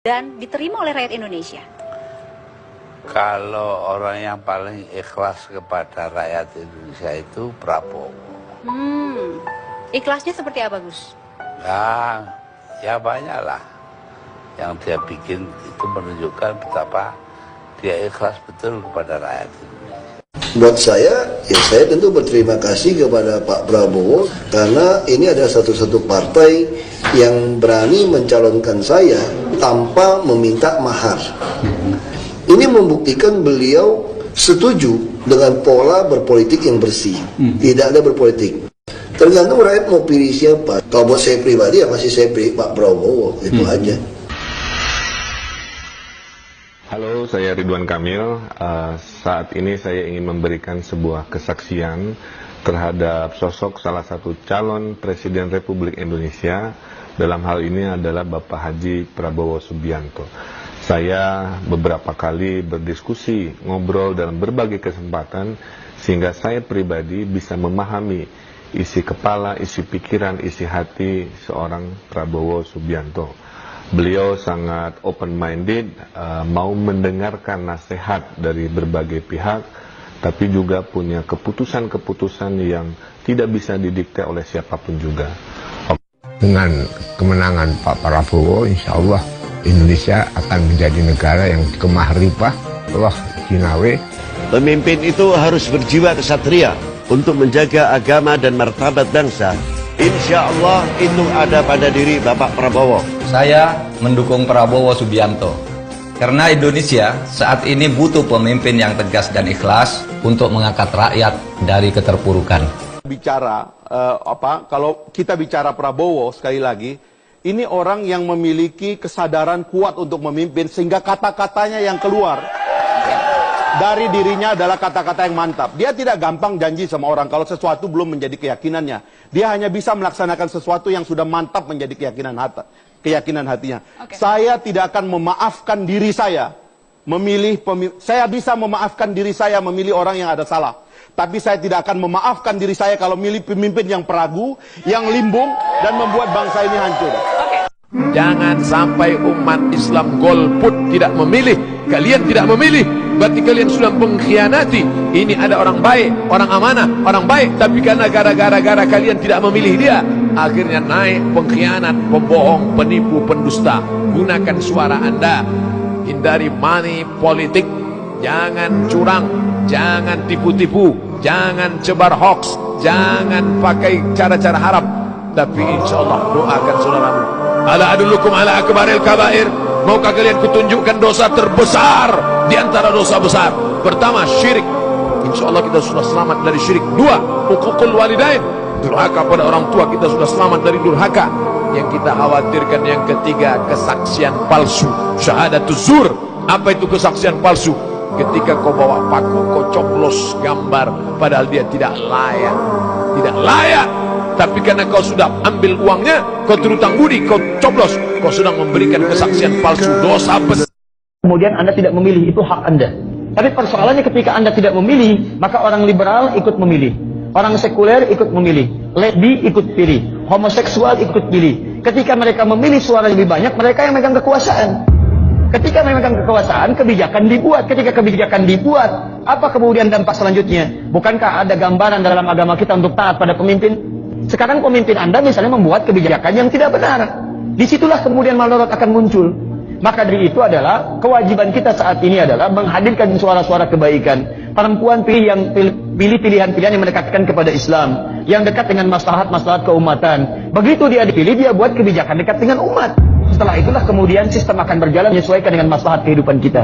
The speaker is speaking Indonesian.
dan diterima oleh rakyat Indonesia? Kalau orang yang paling ikhlas kepada rakyat Indonesia itu Prabowo. Ikhlasnya seperti apa, Gus? Ya banyaklah. Yang dia bikin itu menunjukkan betapa dia ikhlas betul kepada rakyat Indonesia. Buat saya, ya saya tentu berterima kasih kepada Pak Prabowo karena ini adalah satu-satu partai yang berani mencalonkan saya tanpa meminta mahar. Ini membuktikan beliau setuju dengan pola berpolitik yang bersih, tidak ada berpolitik. Tergantung rakyat mau pilih siapa. Kalau buat saya pribadi ya masih saya pilih Pak Prabowo, itu aja. Halo, saya Ridwan Kamil. Saat ini saya ingin memberikan sebuah kesaksian terhadap sosok salah satu calon Presiden Republik Indonesia. Dalam hal ini adalah Bapak Haji Prabowo Subianto. Saya beberapa kali berdiskusi, ngobrol dalam berbagai kesempatan, sehingga saya pribadi bisa memahami isi kepala, isi pikiran, isi hati seorang Prabowo Subianto. Beliau sangat open-minded, mau mendengarkan nasihat dari berbagai pihak, tapi juga punya keputusan-keputusan yang tidak bisa didikte oleh siapapun juga. Dengan kemenangan Pak Prabowo, insya Allah Indonesia akan menjadi negara yang kemah ripah, Allah jinawe. Pemimpin itu harus berjiwa kesatria untuk menjaga agama dan martabat bangsa. Insya Allah itu ada pada diri Bapak Prabowo. Saya mendukung Prabowo Subianto karena Indonesia saat ini butuh pemimpin yang tegas dan ikhlas untuk mengangkat rakyat dari keterpurukan. Kalau kita bicara Prabowo, sekali lagi, ini orang yang memiliki kesadaran kuat untuk memimpin sehingga kata-katanya yang keluar dari dirinya adalah kata-kata yang mantap. Dia tidak gampang janji sama orang kalau sesuatu belum menjadi keyakinannya. Dia hanya bisa melaksanakan sesuatu yang sudah mantap menjadi keyakinan hatinya. Saya tidak akan memaafkan diri saya saya bisa memaafkan diri saya memilih orang yang ada salah. Tapi saya tidak akan memaafkan diri saya kalau milih pemimpin yang peragu, yang limbung, dan membuat bangsa ini hancur. Jangan sampai umat Islam golput tidak memilih. Kalian tidak memilih, berarti kalian sudah mengkhianati. Ini ada orang baik, orang amanah, orang baik, tapi karena gara-gara kalian tidak memilih dia, akhirnya naik pengkhianat, pembohong, penipu, pendusta. Gunakan suara Anda, hindari money politik, jangan curang, jangan tipu-tipu, jangan sebar hoax, jangan pakai cara-cara haram. Tapi insya Allah doakan saudaramu. Ala adullukum ala akbaril kabair. Maukah kalian kutunjukkan dosa terbesar di antara dosa besar? Pertama, syirik. Insya Allah kita sudah selamat dari syirik. Dua, uququl walidain. Durhaka pada orang tua, kita sudah selamat dari durhaka. Yang kita khawatirkan yang ketiga, kesaksian palsu, syahadatuz zur. Apa itu kesaksian palsu? Ketika kau bawa paku, kau coblos gambar padahal dia tidak layak. Tidak layak. Tapi karena kau sudah ambil uangnya, kau terutang budi, kau coblos, kau sedang memberikan kesaksian palsu, dosa besar. Kemudian Anda tidak memilih, itu hak Anda. Tapi persoalannya ketika Anda tidak memilih, maka orang liberal ikut memilih, orang sekuler ikut memilih, lesbi ikut pilih, homoseksual ikut pilih. Ketika mereka memilih suara lebih banyak, mereka yang megang kekuasaan. Ketika memegang kekuasaan, kebijakan dibuat. Ketika kebijakan dibuat, apa kemudian dampak selanjutnya? Bukankah ada gambaran dalam agama kita untuk taat pada pemimpin? Sekarang pemimpin Anda misalnya membuat kebijakan yang tidak benar. Disitulah kemudian maldarat akan muncul. Maka dari itu adalah kewajiban kita saat ini adalah menghadirkan suara-suara kebaikan. Perempuan pilih pilihan-pilihan yang mendekatkan kepada Islam, yang dekat dengan maslahat-maslahat keumatan. Begitu dia dipilih, dia buat kebijakan dekat dengan umat. Setelah itulah kemudian sistem akan berjalan menyesuaikan dengan maslahat kehidupan kita.